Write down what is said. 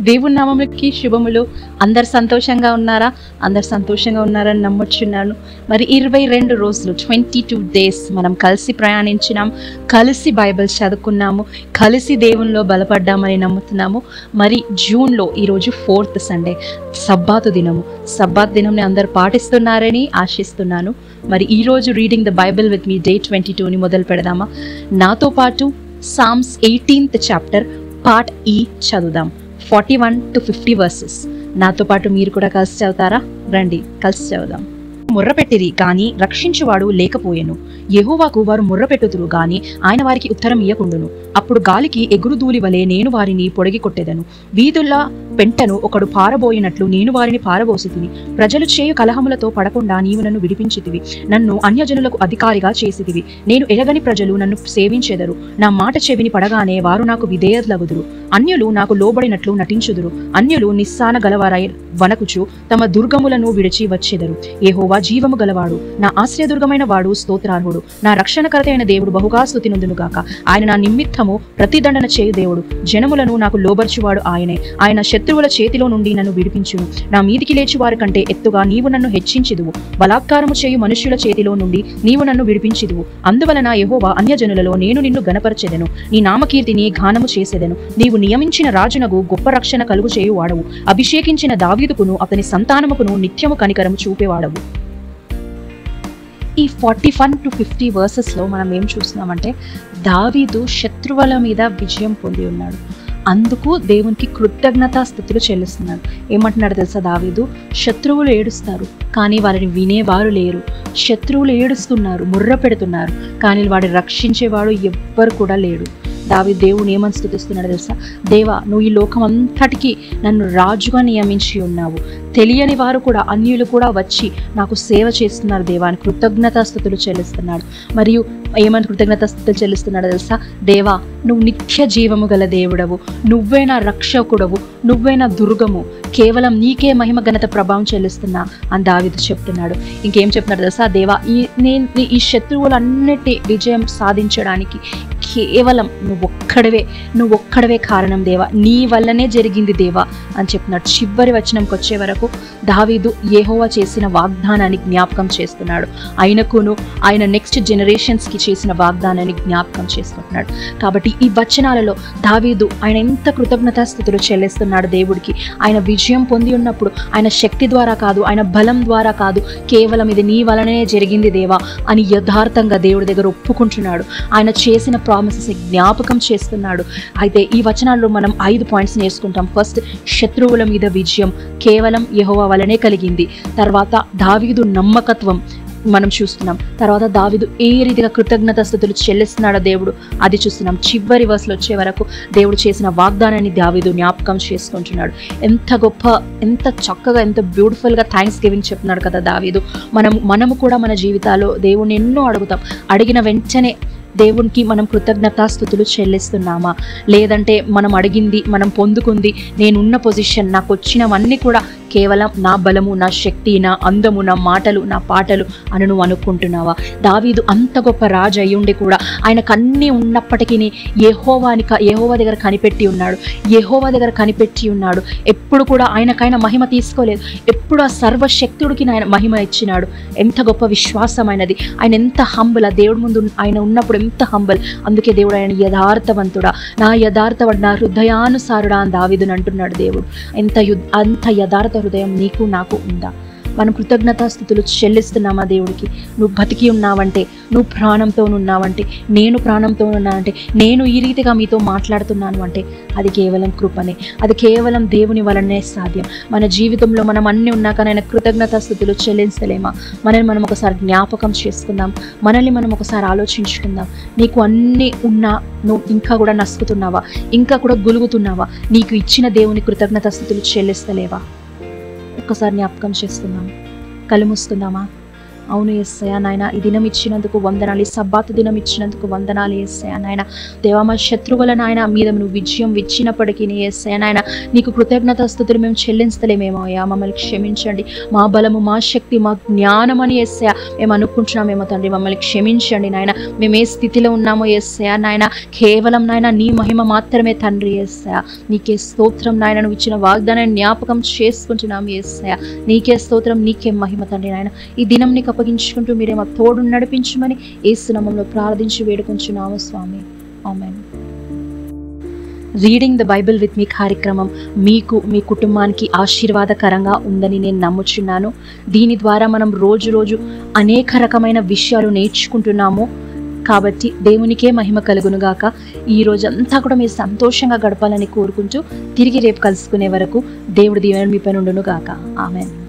దేవుని నామముకి శుభములు. అందరు సంతోషంగా ఉన్నారా? అందరు సంతోషంగా ఉన్నారని నమ్ముచున్నాను. మరి 22 రోజులు 22 days మనం కలిసి ప్రయాణించినాం, కలిసి బైబిల్ చదువుకున్నాము, కలిసి దేవునిలో బలపడ్డామని నమ్ముతున్నాము. మరి జూన్లో ఈరోజు 4th సండే, సబ్బాతు దినము. సబ్బాతు దినంని అందరు పాటిస్తున్నారని ఆశిస్తున్నాను. మరి ఈరోజు reading the Bible with me day 22ని మొదలు పెడదామా? నాతో పాటు psalms 18th chapter part E చదువుదాం. 41 to 50 verses. నాతో పాటు మీరు కూడా కలిసి చదువుతారా? రండి కలిసి చదువుదాం. ముర్రపెట్టిరి గాని రక్షించువాడు లేకపోయెను. యెహోవాకు వారు ముర్రపెట్టుదురు గాని ఆయన వారికి ఉత్తరం ఇయ్యకుండును. అప్పుడు గాలికి ఎగురుదూలి వలె నేను వారిని పొడిగి కొట్టెదను. వీధుల పెంటను ఒకడు పారబోయినట్లు నేను వారిని పారబోసితిని. ప్రజలు చేయు కలహములతో పడకుండా నీవు నన్ను విడిపించితివి. నన్ను అన్యజనులకు అధికారిగా చేసితివి. నేను ఎరగని ప్రజలు నన్ను సేవించెదరు. నా మాట చెవిని పడగానే వారు నాకు విధేయులగుదురు. అన్యులు నాకు లోబడినట్లు నటించుదురు. అన్యులు నిస్సాన గలవారై వనకుచు తమ దుర్గములను విడిచి వచ్చెదరు. యెహోవా జీవము గలవాడు, నా ఆశ్రయదుర్గమైన వాడు, స్తోత్రార్హుడు. నా రక్షణకర్త అయిన దేవుడు బహుగా స్తుతి నొందునుగాక. ఆయన నా నిమిత్తము ప్రతిదండన చేయు దేవుడు. జనములను నాకు లోబర్చువాడు ఆయనే. ఆయన శత్రువుల చేతిలో నుండి నన్ను విడిపించును. నా మీదికి లేచి వారి కంటే ఎత్తుగా నీవు నన్ను హెచ్చించిదువు. బలాత్కారము చేయు మనుష్యుల చేతిలో నుండి నీవు నన్ను విడిపించిదువు. అందువలన యెహోవా అన్యజనులలో నేను నిన్ను గణపరచెదను. నీ నామకీర్తిని గానము చేసేదను. నీవు నియమించిన రాజునకు గొప్ప రక్షణ కలుగు చేయువాడవు. అభిషేకించిన దావీదుకును అతని సంతానముకును నిత్యము కనికరము చూపేవాడవు. ఈ 41 to 50 verses మనం ఏం చూస్తున్నామంటే, దావీదు శత్రువుల మీద విజయం పొంది ఉన్నాడు. అందుకు దేవునికి కృతజ్ఞతాస్తుతులు చెల్లిస్తున్నాడు. ఏమంటున్నాడు తెలుసా దావీదు? శత్రువులు ఏడుస్తారు కానీ వారిని వినేవారు లేరు. శత్రువులు ఏడుస్తున్నారు, ముర్ర పెడుతున్నారు, కానీ వాడిని రక్షించేవాడు ఎవ్వరు కూడా లేడు. దేవుని ఏమని స్తుతిస్తున్నాడు తెలుసా? దేవా, నువ్వు ఈ లోకం అంతటికీ నన్ను రాజుగా నియమించి ఉన్నావు. తెలియని వారు కూడా, అన్యులు కూడా వచ్చి నాకు సేవ చేస్తున్నారు దేవా అని కృతజ్ఞతాస్తుతులు చెల్లిస్తున్నాడు. మరియు ఏమని కృతజ్ఞతాస్తుతులు చెల్లిస్తున్నాడు తెలుసా? దేవా, నువ్వు నిత్య జీవము గల దేవుడవు, నువ్వే నా రక్షకుడవు, నువ్వే నా దుర్గము, కేవలం నీకే మహిమ ఘనత ప్రభావం చెల్లిస్తున్నా అని దావీదు చెప్తున్నాడు. ఇంకేం చెప్తున్నాడు తెలుసా? దేవా, నేను ఈ శత్రువులన్నిటి విజయం సాధించడానికి కేవలం నువ్వు ఒక్కడవే కారణం దేవా, నీ వల్లనే జరిగింది దేవా అని చెప్తున్నాడు. చివరి వచనంకి వచ్చే వరకు దావీదు యెహోవా చేసిన వాగ్దానాన్ని జ్ఞాపకం చేస్తున్నాడు. ఆయనకును ఆయన నెక్స్ట్ జనరేషన్స్కి చేసిన వాగ్దానాన్ని జ్ఞాపకం చేసుకుంటున్నాడు. కాబట్టి ఈ వచనాలలో దావీదు ఆయన ఎంత కృతజ్ఞతాస్తుతులు చెల్లిస్తున్నాడు దేవుడికి. ఆయన విజయం పొంది ఉన్నప్పుడు ఆయన శక్తి ద్వారా కాదు, ఆయన బలం ద్వారా కాదు, కేవలం ఇది నీ వలనే జరిగింది దేవా అని యథార్థంగా దేవుడి దగ్గర ఒప్పుకుంటున్నాడు. ఆయన చేసిన ప్రామిసెస్ జ్ఞాపకం చేస్తున్నాడు. అయితే ఈ వచనాల్లో మనం 5 పాయింట్స్ నేర్చుకుంటాం. ఫస్ట్, శత్రువుల మీద విజయం కేవలం యెహోవా వలనే కలిగింది. తర్వాత దావీదు నమ్మకత్వం మనం చూస్తున్నాం. తర్వాత దావీదు ఏ రీతిగా కృతజ్ఞతాస్తుతులు చెల్లిస్తున్నాడో దేవుడు అది చూస్తున్నాం. చివరి వర్స్లో వచ్చే వరకు దేవుడు చేసిన వాగ్దానాన్ని దావీదు జ్ఞాపకం చేసుకుంటున్నాడు. ఎంత గొప్ప, ఎంత చక్కగా, ఎంత బ్యూటిఫుల్గా థ్యాంక్స్ గివింగ్ చెప్తున్నాడు కదా దావీదు. మనము కూడా మన జీవితాల్లో దేవుణ్ణి ఎన్నో అడుగుతాం. అడిగిన వెంటనే దేవునికి మనం కృతజ్ఞతాస్తుతులు చెల్లిస్తున్నామా? లేదంటే మనం అడిగింది, మనం పొందుకుంది, నేనున్న పొజిషన్, నాకు వచ్చినవన్నీ కూడా కేవలం నా బలము, నా శక్తి, నా అందము, నా మాటలు, నా పాటలు అని నువ్వు అనుకుంటున్నావా? దావీదు అంత గొప్ప రాజు అయ్యుండి కూడా ఆయనకు అన్నీ ఉన్నప్పటికీ యెహోవా దగ్గర కనిపెట్టి ఉన్నాడు. ఎప్పుడు కూడా ఆయనకైనా మహిమ తీసుకోలేదు. ఎప్పుడు ఆ సర్వశక్తుడికి ఆయన మహిమ ఇచ్చినాడు. ఎంత గొప్ప విశ్వాసమైనది. ఆయన ఎంత హంబుల్, ఆ దేవుడి ముందు ఆయన ఉన్నప్పుడు ఎంత హంబల్. అందుకే దేవుడు ఆయన యథార్థవంతుడా, నా హృదయానుసారుడా అని దావీదుని అంటున్నాడు దేవుడు. అంత యథార్థ హృదయం నీకు నాకు ఉందా? మనం కృతజ్ఞతాస్తుతులు చెల్లిస్తున్నామా దేవుడికి? నువ్వు బతికి ఉన్నావంటే, నువ్వు ప్రాణంతో ఉన్నావంటే, నేను ప్రాణంతో ఉన్నానంటే, నేను ఈ రీతిగా మీతో మాట్లాడుతున్నాను అంటే అది కేవలం కృపనే, అది కేవలం దేవుని వలనే సాధ్యం. మన జీవితంలో మనం అన్నీ ఉన్నాక ఆయన కృతజ్ఞతాస్తుతులు చెల్లించలేమా? మనల్ని మనం ఒకసారి జ్ఞాపకం చేసుకుందాం, మనల్ని మనం ఒకసారి ఆలోచించుకుందాం. నీకు అన్నీ ఉన్నా నువ్వు ఇంకా కూడా నసుకుతున్నావా? ఇంకా కూడా గులుగుతున్నావా? నీకు ఇచ్చిన దేవుని కృతజ్ఞతాస్తుతులు చెల్లిస్తలేవా? ఒక్కసారి జ్ఞాపకం చేస్తున్నాం. కళ్ళు మూసుకుందామా? అవును యేసయ్యా నాయన, ఈ దినం ఇచ్చినందుకు వందనాలు, ఈ సబ్బాతు దినం ఇచ్చినందుకు వందనాలు యేసయ్యా నాయన. దేవా మా శత్రువుల నాయన మీద నువ్వు విజయం ఇచ్చినప్పటికీ యేసయ్యా నాయన నీకు కృతజ్ఞతాస్తుతులు మేము చెల్లించలేమేమో అయ్యా. మమ్మల్ని క్షమించండి. మా బలము, మా శక్తి, మా జ్ఞానం అని యేసయ్యా మేము అనుకుంటున్నామేమో తండ్రి, మమ్మల్ని క్షమించండి నాయన. మేము ఏ స్థితిలో ఉన్నామో యేసయ్యా నాయన కేవలం నాయన నీ మహిమ మాత్రమే తండ్రి యేసయ్యా. నీకే స్తోత్రం నాయన, నువ్వు ఇచ్చిన వాగ్దానాన్ని జ్ఞాపకం చేసుకుంటున్నాము యేసయ్యా. నీకే స్తోత్రం, నీకే మహిమ తండ్రి నాయన. ఈ దినం నీకు అప్పగించుకుంటూ మీరే మా తోడు నడిపించమని యేసు నామములో ప్రార్థించి వేడుకొంచున్నాము స్వామి. ఆమేన్. రీడింగ్ ద బైబిల్ విత్ మీ కార్యక్రమం మీకు, మీ కుటుంబానికి ఆశీర్వాదకరంగా ఉందని నేను నమ్ముచున్నాను. దీని ద్వారా మనం రోజు రోజు అనేక రకమైన విషయాలు నేర్చుకుంటున్నాము. కాబట్టి దేవునికే మహిమ కలుగునుగాక. ఈ రోజంతా కూడా మీరు సంతోషంగా గడపాలని కోరుకుంటూ తిరిగి రేపు కలుసుకునే వరకు దేవుడి దీవెనలు మీ పైన ఉండునుగాక. ఆమేన్.